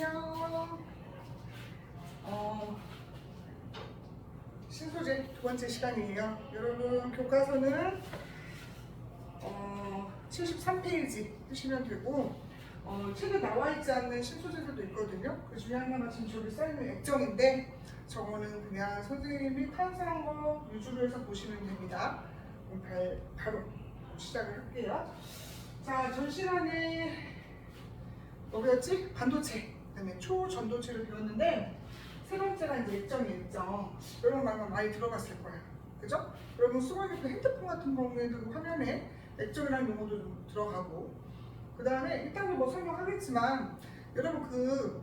안녕. 신소재 두 번째 시간이에요. 여러분 교과서는 73페이지 쓰시면 되고 책에 나와 있지 않는 신소재들도 있거든요. 그 중에 하나가 지금 저기 써있는 액정인데 저거는 그냥 선생님이 탄생한 거 위주로 해서 보시면 됩니다. 그럼 바로 시작을 할게요. 자, 전 시간에 뭐였지? 반도체, 그다음에 초전도체를 배웠는데 세 번째가 이제 액정이죠. 여러분 아마 많이 들어봤을 거예요. 그죠? 여러분 쓰고 있는 그 핸드폰 같은 경우에도 화면에 액정이라는 용어도 좀 들어가고, 그 다음에 이따가 뭐 설명하겠지만 여러분 그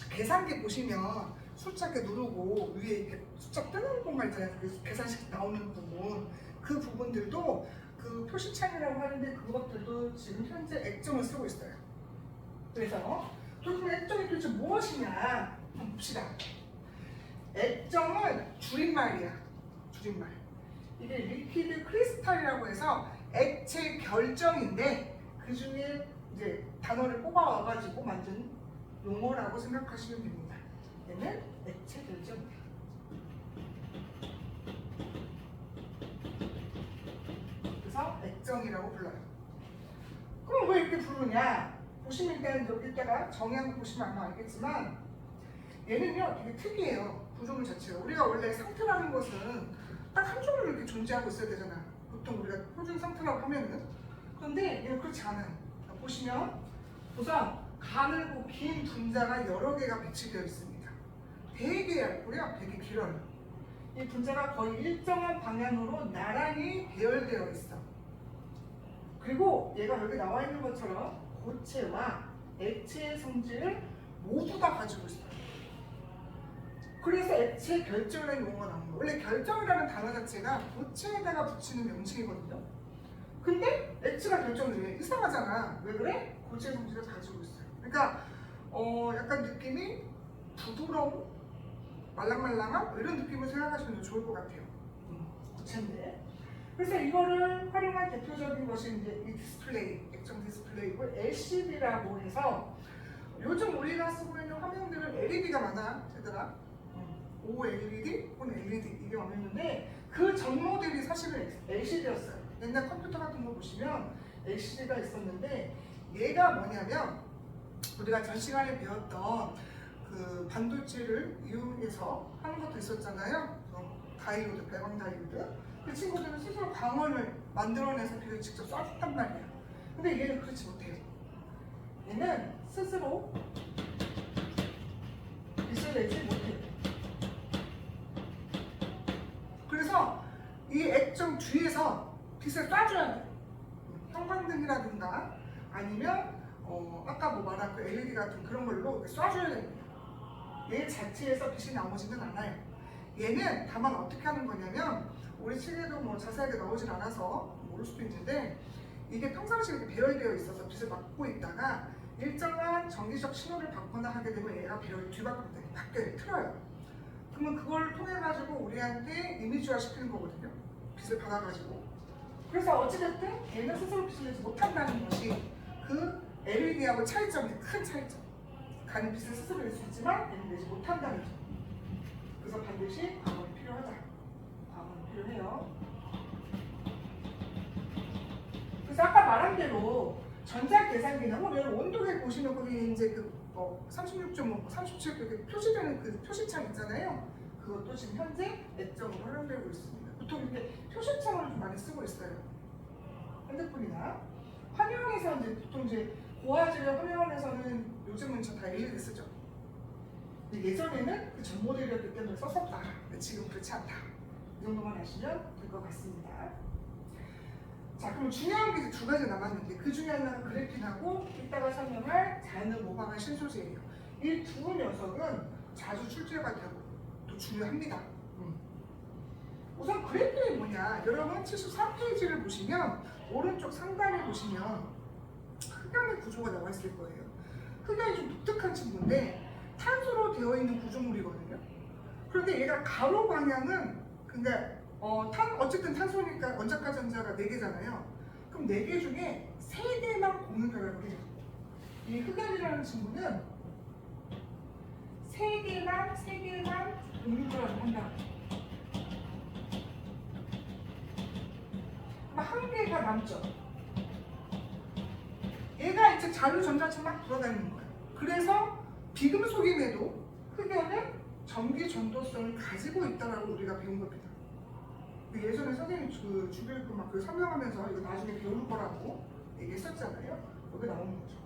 계산기 보시면 숫자 이렇게 누르고 위에 이렇게 숫자 뜨는 공간 있잖아요. 그 계산식 나오는 부분, 그 부분들도 그 표시창이라고 하는데 그것들도 지금 현재 액정을 쓰고 있어요. 그래서 그럼 액정이 도대체 무엇이냐 한번 봅시다. 액정은 줄임말이야. 줄임말. 이게 리퀴드 크리스탈이라고 해서 액체 결정인데 그 중에 이제 단어를 뽑아와가지고 만든 용어라고 생각하시면 됩니다. 얘는 액체 결정이야. 그래서 액정이라고 불러요. 그럼 왜 이렇게 부르냐? 보시면 일단 여기다가 정의한 거 보시면 아마 알겠지만 얘는요 되게 특이해요. 구조물 자체가. 우리가 원래 상태라는 것은 딱 한 종류 이렇게 존재하고 있어야 되잖아. 보통 우리가 표준 상태라고 하면은. 그런데 얘는 그렇지 않아요. 보시면 우선 가늘고 긴 분자가 여러 개가 배치되어 있습니다. 되게 얇고요, 되게 길어요. 이 분자가 거의 일정한 방향으로 나란히 배열되어 있어. 그리고 얘가 여기 나와 있는 것처럼 고체와 액체의 성질을 모두 다 가지고 있어요. 그래서 액체 결정이라는 용어가 나온 거예요. 원래 결정이라는 단어 자체가 고체에다가 붙이는 명칭이거든요. 근데 액체가 결정을 해. 이상하잖아. 왜 그래? 고체 성질을 가지고 있어요. 그러니까 약간 느낌이 부드러운, 말랑말랑한 이런 느낌을 생각하시면 좋을 것 같아요. 고체인데. 그래서 이거를 활용한 대표적인 것이 이제 이 디스플레이, 액정 디스플레이고 LCD라고 해서 요즘 우리가 쓰고 있는 화면들은 LED가 많아, 얘들아. OLED 혹은 LED 이게 많았는데 그 전 모델이 사실은 LCD였어요. 옛날 컴퓨터 같은 거 보시면 LCD가 있었는데 얘가 뭐냐면 우리가 전 시간에 배웠던 그 반도체를 이용해서 하는 것도 있었잖아요. 다이오드, 배광 다이오드. 그 친구들은 스스로 광원을 만들어내서 빛을 직접 쏴줬단 말이에요. 근데 얘는 그렇지 못해요. 얘는 스스로 빛을 내지 못해요. 그래서 이 액정 뒤에서 빛을 쏴줘야 돼요. 형광등이라든가 아니면 아까 뭐 말한 그 LED 같은 그런 걸로 쏴줘야 됩니다. 얘 자체에서 빛이 나오지는 않아요. 얘는 다만 어떻게 하는 거냐면 우리 책에도 뭐 자세하게 나오진 않아서 모를 수도 있는데 이게 평상시에 이렇게 배열되어 있어서 빛을 막고 있다가 일정한 전기적 신호를 받거나 하게 되면 얘가 배열이 뒤바뀌어요. 밖에 틀어요. 그러면 그걸 통해 가지고 우리한테 이미지화 시키는 거거든요. 빛을 받아가지고. 그래서 어찌됐든 얘는 스스로 빛을 내지 못한다는 것이 그 LED하고 차이점이 큰 차이점. 가는 빛을 스스로 낼 수 있지만 얘는 내지 못한다는 점. 그래서 반드시 광원이 필요하다. 광원이 필요해요. 그래서 아까 말한 대로 전자계산기는 여러분 온도계 보시면 거기 이제 그 36.5, 37 이렇게 표시되는 그 표시창 있잖아요. 그것도 지금 현재 액정으로 활용되고 있습니다. 보통 이렇게 표시창을 좀 많이 쓰고 있어요. 핸드폰이나 화면에서 이제 보통 이제 고화질의 화면에서는 요즘은 다 LED 쓰죠. 근데 예전에는 그 전 모델이었기 때문에 썼었다. 근데 지금 그렇지 않다. 이 정도만 아시면 될 것 같습니다. 자, 그럼 중요한 게 이제 두 가지 남았는데 그 중에 하나는 그래핀하고 이따가 설명할 자연을 모방한 신소재예요. 이 두 녀석은 자주 출제가 되고 또 중요합니다. 우선 그래핀이 뭐냐? 여러분 74페이지를 보시면 오른쪽 상단에 보시면 흑연의 구조가 나와 있을 거예요. 흑연이 좀 독특한 친구인데 탄소로 되어 있는 구조물이거든요. 그런데 얘가 가로 방향은 그러니까 어쨌든 탄소니까 원자과 전자가 4개잖아요. 그럼 4개 중에 3개만 공유결합을 해요. 이 흑연이라는 친구는 세 개만 공유를 한다. 한 개가 남죠. 얘가 이제 자유전자체 막 돌아다니는 거예요. 그래서 비금속임에도 흑연은 전기 전도성을 가지고 있다라고 우리가 배운 겁니다. 예전에 선생님이 주별급 막 설명하면서 이거 나중에 배울 거라고 얘기했었잖아요. 여기 나오는 거죠.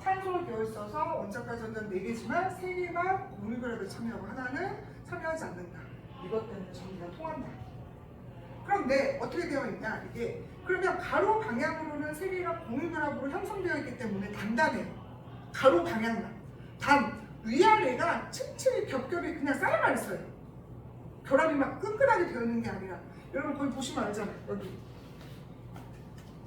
탄소로 되어 있어서 원자과 전자는 4개지만 3개만 공유결합에 참여하고 하나는 참여하지 않는다. 이것 때문에 전기가 통한다. 그런데 어떻게 되어 있냐 이게 그러면 가로 방향으로는 3개가 공유결합으로 형성되어 있기 때문에 단단해요. 가로 방향만. 단 위아래가 층층이 겹겹이 그냥 쌓여만 있어요. 결합이 막 끈끈하게 되어 있는 게 아니라 여러분 거기 보시면 알잖아요. 여기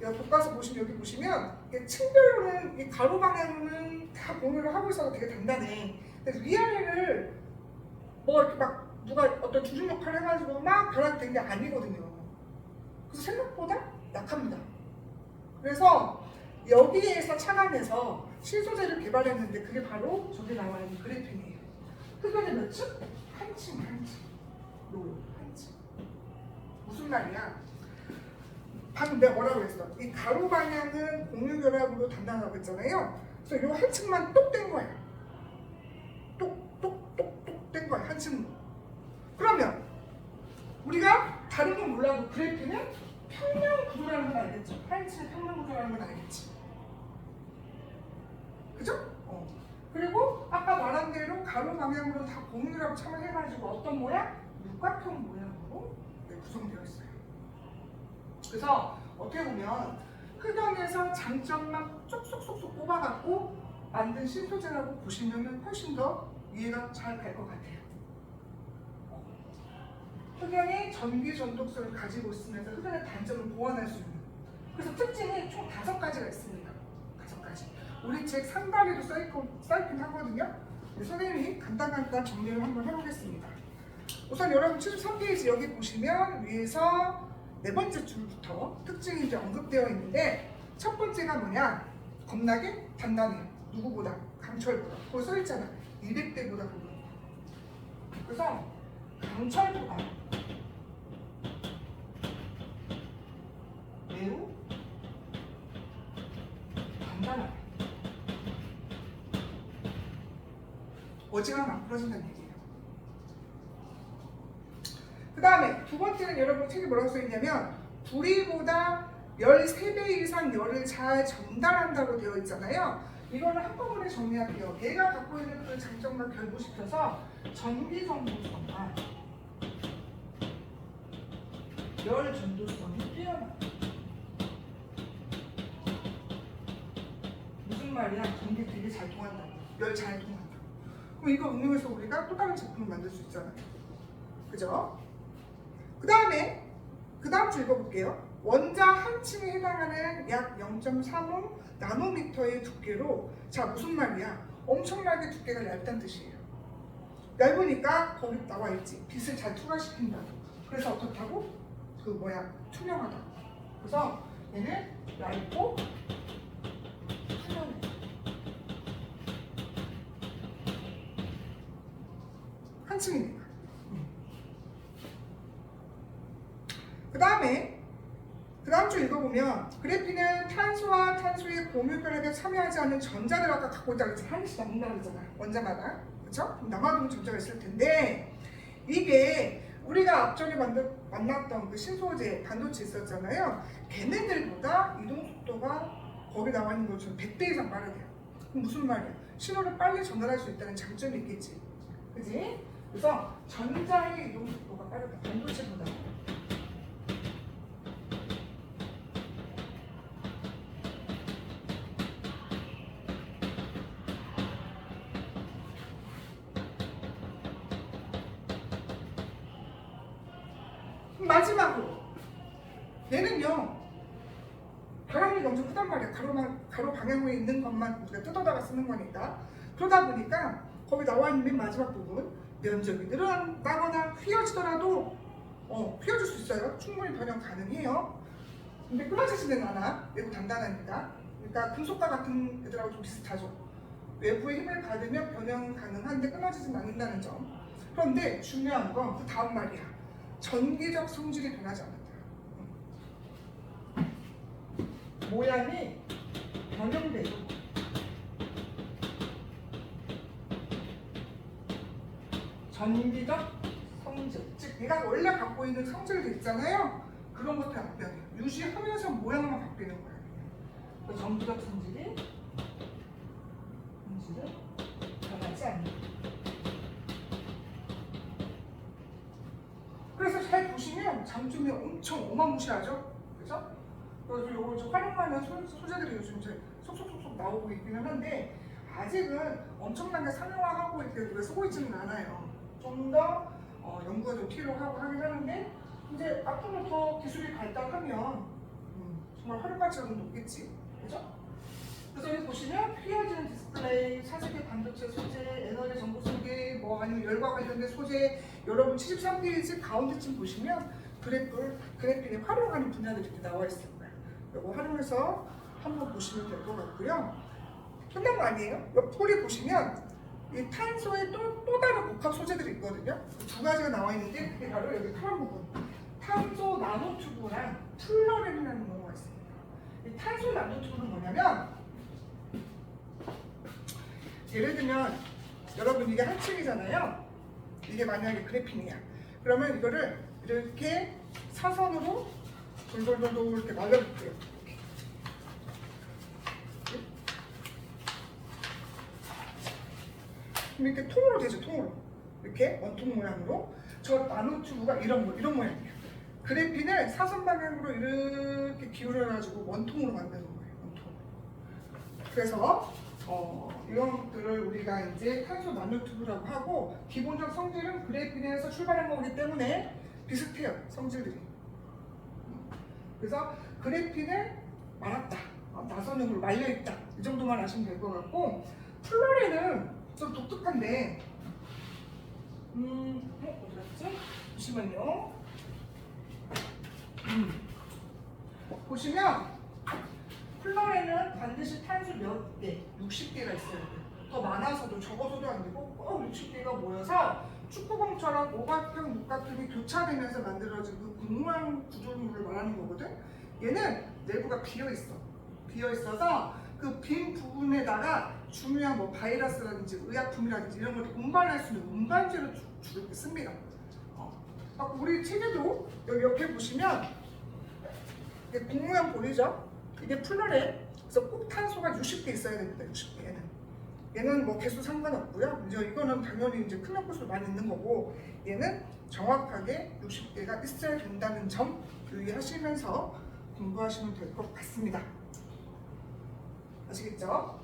교과서 보시면 여기 보시면 층별로는 이 가로 방향으로는 다 공유를 하고 있어서 되게 단단해. 근데 위아래를 뭐 이렇게 막 누가 어떤 주중 역할을 해가지고 막 결합이 된 게 아니거든요. 그래서 생각보다 약합니다. 그래서 여기에서 착안해서 신소재를 개발했는데 그게 바로 저기 나와 있는 그래핀이에요. 흑연의 몇 층? 한 층. 한 층. 무슨 말이야? 방금 내가 뭐라고 했어? 이 가로 방향은 공유결합으로 단단하다고 했잖아요. 그래서 이 한 층만 똑 된 거야. 똑 된 거야. 한 층으로. 그러면 우리가 다른 건 몰라도 그래프는 평면 구조라는 건 알겠죠? 한 층의 평면 구조라는 건 알겠지? 그죠? 그리고 아까 말한 대로 가로 방향으로 다 공유결합 참여해가지고 어떤 모양? 육각형 모양으로 구성되어 있어요. 그래서 어떻게 보면 흑연에서 장점만 쏙쏙쏙쏙 뽑아갖고 만든 신소재라고 보시면 훨씬 더 이해가 잘 갈 것 같아요. 흑연이 전기 전독성을 가지고 있으면서 흑연의 단점을 보완할 수 있는. 그래서 특징이 총 5가지가 있습니다. 5가지. 우리 책 상단에도 써있긴 하거든요. 선생님이 간단간 정리를 한번 해보겠습니다. 우선 여러분 73페이지 여기 보시면 위에서 4번째 줄부터 특징이 이제 언급되어 있는데 첫 번째가 뭐냐? 겁나게 단단해요. 누구보다? 강철보다. 거기 써있잖아. 200대보다 그거. 그래서 강철보다 매우 단단하다. 어지간하면 안 부러진다는 얘기예요. 그 다음에 두 번째는 여러분 책에 뭐라고 써있냐면 불이보다 13배 이상 열을 잘 전달한다고 되어 있잖아요. 이거는 한꺼번에 정리할게요. 얘가 갖고 있는 그 장점과 결부시켜서 전기 전도성과 열 전도성이 뛰어나다. 무슨 말이야? 전기 되게 잘 통한다. 열 잘 통한다. 그럼 이거 응용해서 우리가 또 다른 제품을 만들 수 있잖아요. 그죠? 그 다음 줄 읽어볼게요. 원자 한 층에 해당하는 약 0.35 나노미터의 두께로, 자 무슨 말이야? 엄청나게 두께가 얇다는 뜻이에요. 얇으니까 거기 나와 있지. 빛을 잘 투과시킨다고. 그래서 어떻다고? 투명하다. 그래서 얘는 얇고 투명해. 한 층이니까. 그 다음 줄 읽어보면 그래핀은 탄소와 탄소의 공유결합에 참여하지 않는 전자를 아까 갖고 있다고 했잖아. 하나씩 남는다고 했잖아. 원자마다. 그쵸? 그럼 남아도는 전자가 있을 텐데 이게 우리가 앞전에 만났던 그 신소재 반도체 있었잖아요. 걔네들보다 이동속도가 거기 나와 있는 것처럼 100배 이상 빠르대요. 그럼 무슨 말이야? 신호를 빨리 전달할 수 있다는 장점이 있겠지. 그지? 그래서 전자의 이동속도가 빠르다. 반도체보다. 마지막으로 얘는요 결합력이 엄청 크단 말이야. 가로 방향으로 있는 것만 우리가 뜯어다가 쓰는 거니까. 그러다 보니까 거기 나와 있는 맨 마지막 부분 면적이 늘어나거나 휘어지더라도 휘어질 수 있어요. 충분히 변형 가능해요. 근데 끊어지지는 않아. 매우 단단하니까. 그러니까 금속과 같은 애들하고 좀 비슷하죠. 외부의 힘을 받으며 변형 가능한데 끊어지진 않는다는 점. 그런데 중요한 건 그 다음 말이야. 전기적 성질이 변하지 않는다. 모양이 변형돼도 전기적 성질, 즉 얘가 원래 갖고 있는 성질도 있잖아요. 그런 것도 안 변해. 유지하면서 모양만 바뀌는 거야. 그 전기적 성질은 변하지 않는다. 그래서 잘 보시면 장점이 엄청 어마무시하죠? 그죠? 그래서 요거 좀 활용하는 소재들이 요즘 이제 속속속속 나오고 있기는 한데 아직은 엄청나게 상용화하고 이렇게 쓰고 있지는 않아요. 좀 더 연구가 좀 필요하고 하긴 하는데 이제 앞으로 더 기술이 발달하면 정말 활용 가치가 좀 높겠지. 그죠? 그래서 여기 보시면 휘어지는 디스플레이, 차세대 반도체 소재, 에너지 정보 소개, 뭐 아니면 열과 관련된 소재, 여러분 73페이지 가운데쯤 보시면 그래픽을 활용하는 분야들이 이렇게 나와 있을 거예요. 이거 활용해서 한번 보시면 될 것 같고요. 끝난 거 아니에요? 옆구리 보시면 이 탄소의 또 다른 복합 소재들이 있거든요. 두 가지가 나와 있는데 그게 바로 여기 파란 부분. 탄소 나노튜브랑 플러렌이라는 용어가 있습니다. 이 탄소 나노튜브는 뭐냐면 예를 들면 여러분 이게 한 층이잖아요. 이게 만약에 그래핀이야. 그러면 이거를 이렇게 사선으로 돌돌돌돌 이렇게 말려볼게요. 이렇게 통으로 되죠, 통으로. 이렇게 원통 모양으로. 저 나노튜브가 이런 모양이에요. 그래핀을 사선 방향으로 이렇게 기울여가지고 원통으로 만드는 거예요, 원통. 그래서 이런 것들을 우리가 이제 탄소 나노튜브라고 하고 기본적 성질은 그래핀에서 출발한 거기 때문에 비슷해요, 성질들이. 그래서 그래핀을 말았다, 나선형으로 말려있다, 이 정도만 아시면 될 것 같고 플러렌은 좀 독특한데 어디 갔지? 잠시만요. 보시면 플러렌은 반드시 탄소 몇 개, 60개가 있어야 돼요. 더 많아서도 적어서도 안 되고 꼭 60개가 모여서 축구공처럼 오각형, 육각형이 교차되면서 만들어진 그 공모양 구조물을 말하는 거거든. 얘는 내부가 비어있어. 비어있어서 그 빈 부분에다가 중요한 뭐 바이러스라든지 의약품이라든지 이런 걸 운반할 수 있는 운반재로 주로 씁니다. 우리 책에도 여기 옆에 보시면 이게 공모양 보이죠? 이게 플러렌. 그래서 꼭 탄소가 60개 있어야 됩니다. 60개는. 얘는 뭐 개수 상관없고요. 이제 이거는 당연히 이제 큰 연구소 많이 있는 거고 얘는 정확하게 60개가 있어야 된다는 점 유의하시면서 공부하시면 될 것 같습니다. 아시겠죠?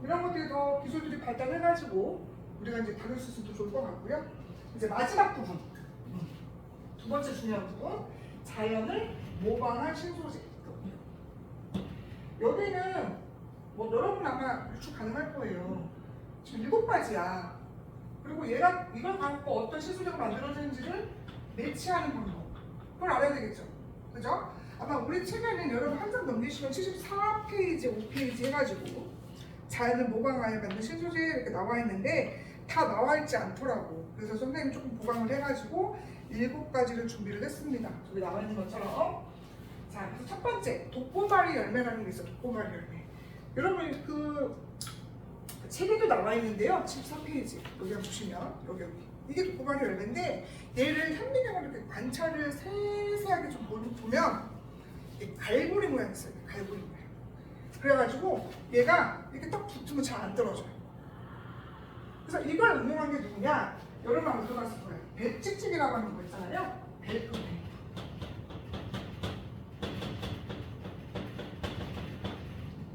이런 것들이 더 기술들이 발달해가지고 우리가 이제 다룰 수 있으면 더 좋을 것 같고요. 이제 마지막 부분, 두 번째 중요한 부분, 자연을 모방한 신소재. 여기는 뭐 여러분 아마 유추 가능할 거예요. 지금 7가지야. 그리고 얘가 이걸 갖고 어떤 신소재가 만들어지는지를 매치하는 방법. 그걸 알아야 되겠죠. 그죠? 아마 우리 책에는 여러분 한 장 넘기시면 74페이지, 5페이지 해가지고 자연을 모방하여 만든 신소재 이렇게 나와 있는데 다 나와 있지 않더라고. 그래서 선생님이 조금 보강을 해가지고 7가지를 준비를 했습니다. 저기 나와 있는 것처럼. 자, 그래서 첫 번째, 독고마리 열매라는 게 있어요. 독고마리 열매. 여러분 그 책에도 나와 있는데요. 73페이지 여기 보시면 여기 이게 독고마리 열매인데 얘를 현미경으로 이렇게 관찰을 세세하게 좀 보면 갈고리 모양이 있어요. 갈고리 모양. 그래가지고 얘가 이렇게 딱 붙으면 잘 안 떨어져요. 그래서 이걸 응용한 게 누구냐? 여러분 아마 들어봤을 거예요. 배찍찍이라고 하는 거 있잖아요. 벨크.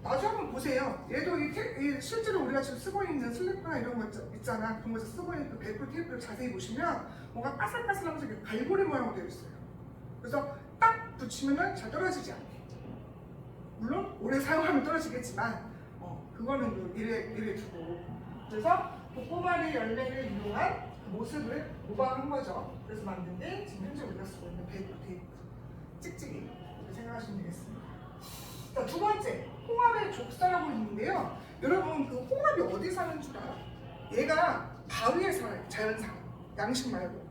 나중에 한번 보세요. 얘도 실제로 우리가 지금 쓰고 있는 슬리퍼나 이런 거 있잖아. 그런 거에서 쓰고 있는 그 벨크 테이프를 자세히 보시면 뭔가 까슬까슬하면서 갈고리 모양으로 되어 있어요. 그래서 딱 붙이면은 잘 떨어지지 않게. 물론 오래 사용하면 떨어지겠지만 그거는 이래 두고. 그래서 독고마리 열매를 이용한 그 모습을 모방한 거죠. 그래서 만든 게 지금 현재 우리가 쓰고 있는 벨크 테이프 찍찍이 이렇게 생각하시면 되겠습니다. 자, 두 번째, 홍합의 족사라고 있는데요. 여러분 그 홍합이 어디 사는 줄 알아? 얘가 바위에 살아요. 자연산 양식 말고.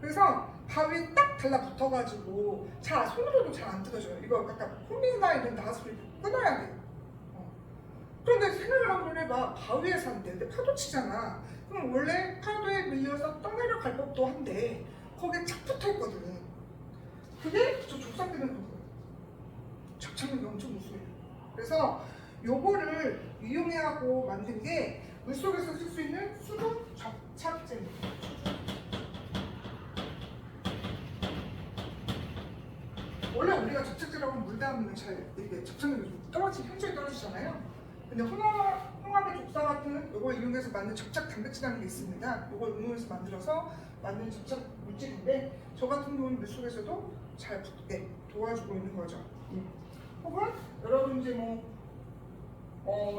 그래서 바위에 딱 달라붙어가지고 손으로도 잘 안 뜯어져요. 이거 약간 홈이나 이런 나서 이렇게 끊어야 돼요. 그런데 생각을 한번 해봐. 바위에 사는데 근데 파도 치잖아. 그럼 원래 파도에 밀려서 떠내려갈 법도 한데 거기에 착 붙어있거든. 그게 저 족삭되는 거예요. 접착력이 엄청 우수해요. 그래서 요거를 이용하고 만든 게 물속에서 쓸 수 있는 수중 접착제입니다. 원래 우리가 접착제라고 하면 물 닿으면 잘 이게 접착력이 좀 현저히 떨어지잖아요. 근데 홍합의 족사 같은 이걸 이용해서 만든 접착 단백질이라는 게 있습니다. 이걸 응용해서 만들어서 만든 접착 물질인데 저 같은 경우는 물속에서도 잘 붙게 도와주고 있는 거죠. 혹은 여러분 이제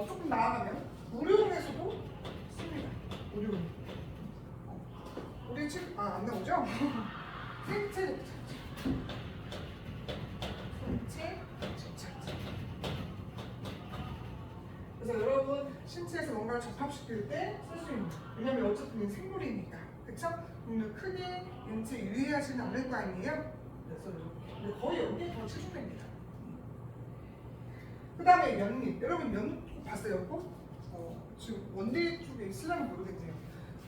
조금 나아가면 의료용에서도 씁니다. 의료용. 우리 집 안 나오죠? 생체 접착제. 그래서 여러분 신체에서 뭔가를 접합시킬 때 쓸 수 있는. 왜냐면 어차피 생물이니까, 그렇죠? 크게 인체 유해하지는 않을 거 아니에요? 그래서 거의 여기에 더 치중됩니다. 그 다음에 연잎. 여러분 연잎 봤어요? 지금 원대 쪽에 있으려면 모르겠네요.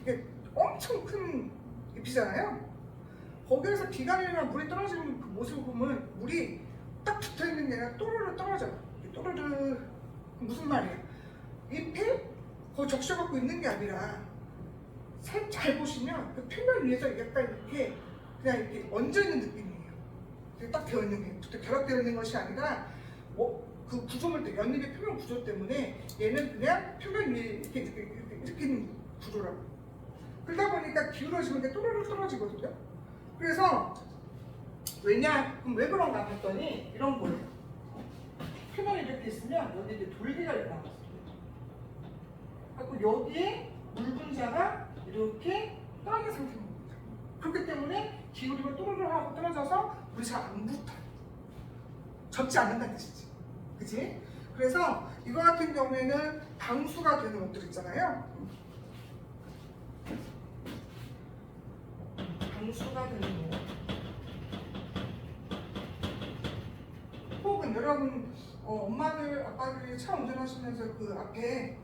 이게 엄청 큰 잎이잖아요. 거기에서 비가 내리나 물이 떨어지는 그 모습을 보면 물이 딱 붙어있는 게 아니라 또르르 떨어져요. 또르르 무슨 말이에요? 잎에 거의 적셔갖고 있는 게 아니라 잘 보시면 그 표면 위에서 약간 이렇게 그냥 이렇게 얹어있는 느낌이에요. 딱 되어 있는 게 결합되어 있는 것이 아니라 그 구조물, 연잎의 표면 구조 때문에 얘는 그냥 표면 위에 이렇게 있는 구조라고. 그러다 보니까 기울어지면 게 또르르 떨어지거든요. 그래서 그럼 왜 그런가 했더니 이런 거예요. 표면이 이렇게 있으면 여기 이제 돌기가 나왔어요. 그리고 여기에 물 분자가 이렇게 떨어진 상태입니다. 그렇기 때문에 기울이면 또르르 하고 떨어져서 물이 잘 안 붙어요. 젖지 않는다는 뜻이지. 그치? 그래서 이거 같은 경우에는 방수가 되는 옷들 있잖아요. 방수가 되는 옷. 혹은 여러분 엄마들, 아빠들이 차 운전하시면서 그 앞에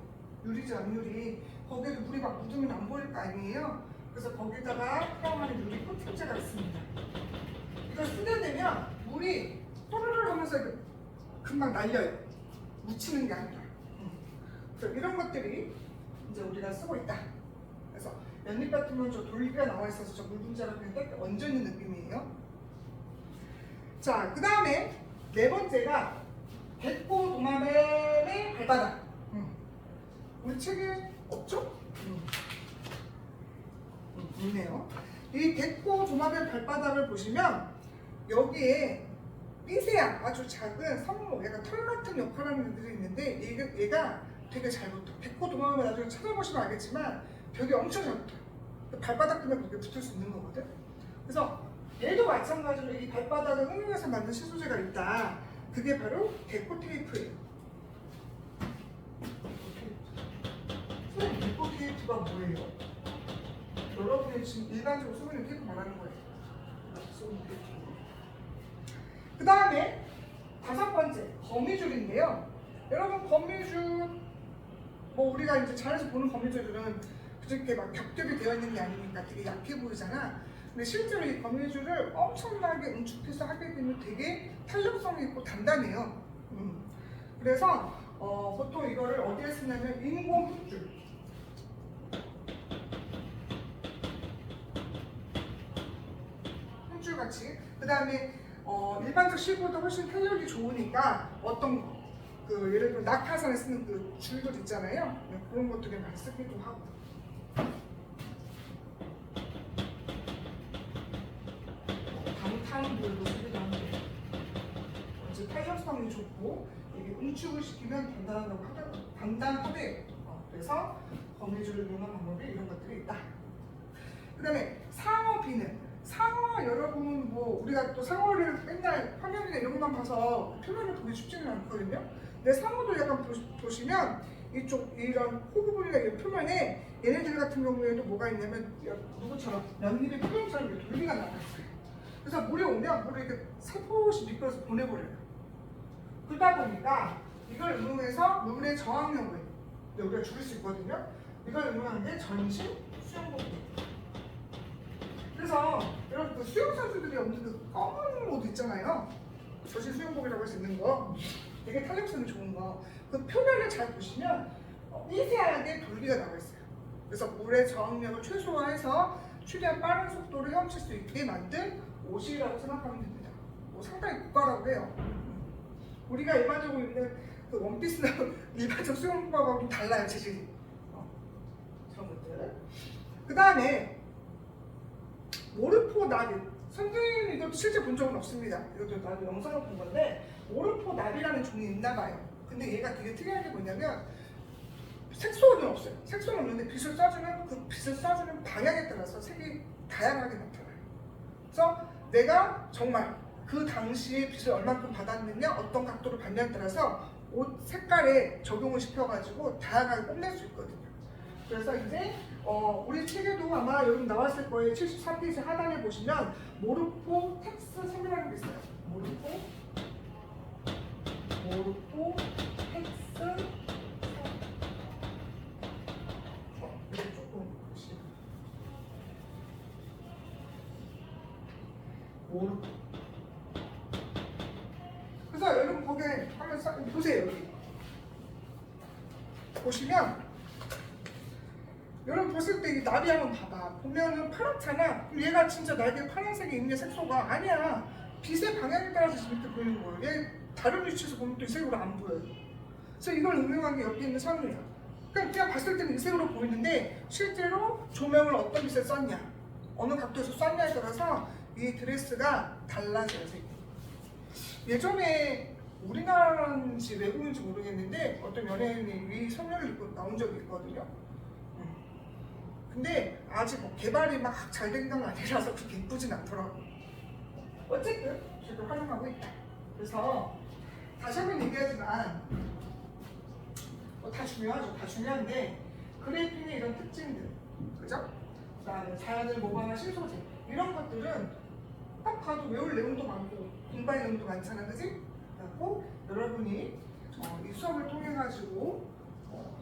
유리지 앞유리 거기에도 물이 막 묻으면 안 보일 거 아니에요? 그래서 거기다가 사용하는 유리 코팅제가 있습니다. 이걸 쓰게 되면 물이 또르르 하면서 금방 날려요. 묻히는 게 아니라. 그래서 이런 것들이 이제 우리가 쓰고 있다. 그래서 연잎 같은 경우는 저 돌기가 나와 있어서 저 물 분자가 그냥 딱 얹어 있는 느낌이에요. 자, 그 다음에 네 번째가 백고도마뱀의 발바닥. 우리 책에 없죠? 있네요. 이 백고도마뱀 발바닥을 보시면 여기에 삐세야 아주 작은 성모, 약간 털 같은 역할을 하는 애들이 있는데 얘가 되게 잘 붙어. 백고도마뱀을 나중에 찾아보시면 알겠지만 벽이 엄청 잘 붙어요. 발바닥 때문에 그렇게 붙을 수 있는 거거든. 그래서 얘도 마찬가지로 이 발바닥을 응용해서 만든 시소제가 있다. 그게 바로 데코 테이프예요. 선생님, 데코 테이프가 뭐예요? 여러분이 지금 일반적으로 쓰고 있는 테이프 말하는 거예요. 그 다음에 다섯 번째, 거미줄인데요. 여러분, 거미줄, 우리가 이제 자연에서 보는 거미줄들은 그렇게 막 겹겹이 되어 있는 게 아니니까 되게 약해 보이잖아. 근데 실제로 이 거미줄을 엄청나게 응축해서 하게 되면 되게 탄력성이 있고 단단해요. 그래서 보통 이거를 어디에 쓰냐면 인공 흙줄. 흙줄 같이. 그 다음에 일반적 실보다 훨씬 탄력이 좋으니까 어떤 거, 예를 들어 낙하산에 쓰는 그 줄들 있잖아요. 그런 것들에 많이 쓰기도 하고. 방탄불도 쓰기도 하는데 이제 탄력성이 좋고 이게 응축을 시키면 단단하대. 그래서 거미줄을 이용한 방법이 이런 것들이 있다. 그 다음에 상어 비늘. 상어 여러분 우리가 또 상어를 맨날 화면이나 이런 것만 봐서 표면을 보기 쉽지는 않거든요. 근데 상어도 약간 보시면 이쪽 이런 코 부분이나 이 표면에 얘네들 같은 경우에도 뭐가 있냐면 누구처럼 연잎의 표면처럼 이렇게 돌기가 나왔어요. 그래서 물에 오면 물을 이렇게 살포시 미끄러서 보내버려요. 그러다 보니까 이걸 응용해서 물의 저항력을 우리가 줄일 수 있거든요. 이걸 응용한 게 전신 수영복입니다. 그래서 여러분 그 수영 선수들이 없는 그 검은 옷 있잖아요. 전신 수영복이라고 할 수 있는 거, 되게 탄력성이 좋은 거. 그 표면을 잘 보시면 미세하게 돌기가 나와 있어요. 그래서 물의 저항력을 최소화해서 최대한 빠른 속도로 헤엄칠 수 있게 만든 옷이라고 생각하면 됩니다. 상당히 고가라고 해요. 우리가 일반적으로 입는 그 원피스나 일반적 수영복하고 좀 달라요, 재질이. 그런 것들. 그 다음에 모르포 나비. 선생님 이것도 실제 본 적은 없습니다. 이것도 나도 영상을 본 건데 모르포 나비라는 종이 있나 봐요. 근데 얘가 되게 특이한 게 뭐냐면 색소는 없어요. 색소는 없는데 빛을 쏴주면 그 빛을 쏴주는 방향에 따라서 색이 다양하게 나타나요. 그래서 내가 정말 그 당시에 빛을 얼만큼 받았느냐, 어떤 각도로 받냐에 따라서 옷 색깔에 적용을 시켜가지고 다양하게 뽐낼 수 있거든요. 그래서 이제 우리 책에도 아마 여기 나왔을 거예요. 74페이지 하단에 보시면 모르포 텍스 설명하는 게 있어요. 모르포 텍스 이거 조금 보시면 모르포. 그래서 여러분 거기 한번 보세요. 여기 보시면 여러분 봤을 때 이 나비 한번 봐봐. 보면은 파랗잖아. 얘가 진짜 날개 파란색에 있는 색소가 아니야. 빛의 방향에 따라서 이렇게 보이는 거예요. 얘 다른 위치에서 보면 또 이 색으로 안 보여요. 그래서 이걸 응용한 게 여기 있는 선우야. 그냥 봤을 때는 이 색으로 보이는데 실제로 조명을 어떤 빛에 썼냐, 어느 각도에서 쐈냐에 따라서 이 드레스가 달라져요, 색이. 예전에 우리나라인지 외국인지 모르겠는데 어떤 연예인이 이 선녀를 입고 나온 적이 있거든요. 근데 아직 뭐 개발이 막 잘 된 건 아니라서 그렇게 예쁘진 않더라고요. 어쨌든 저도 활용하고 있다. 그래서 다시 한번 얘기하지만 다 중요하죠. 다 중요한데 그래픽의 이런 특징들, 그죠? 그다음에 자연을 모방한 신소재 이런 것들은 딱 봐도 외울 내용도 많고 공부할 내용도 많잖아, 그지? 그래갖고 여러분이 이 수업을 통해 가지고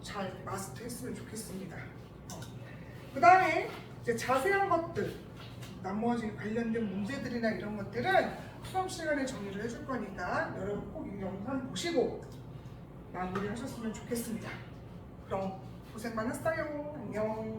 잘 마스터했으면 좋겠습니다. 그 다음에 이제 자세한 것들, 나머지 관련된 문제들이나 이런 것들은 수업 시간에 정리를 해줄 거니까 여러분 꼭 이 영상 보시고 마무리하셨으면 좋겠습니다. 그럼 고생 많았어요. 안녕.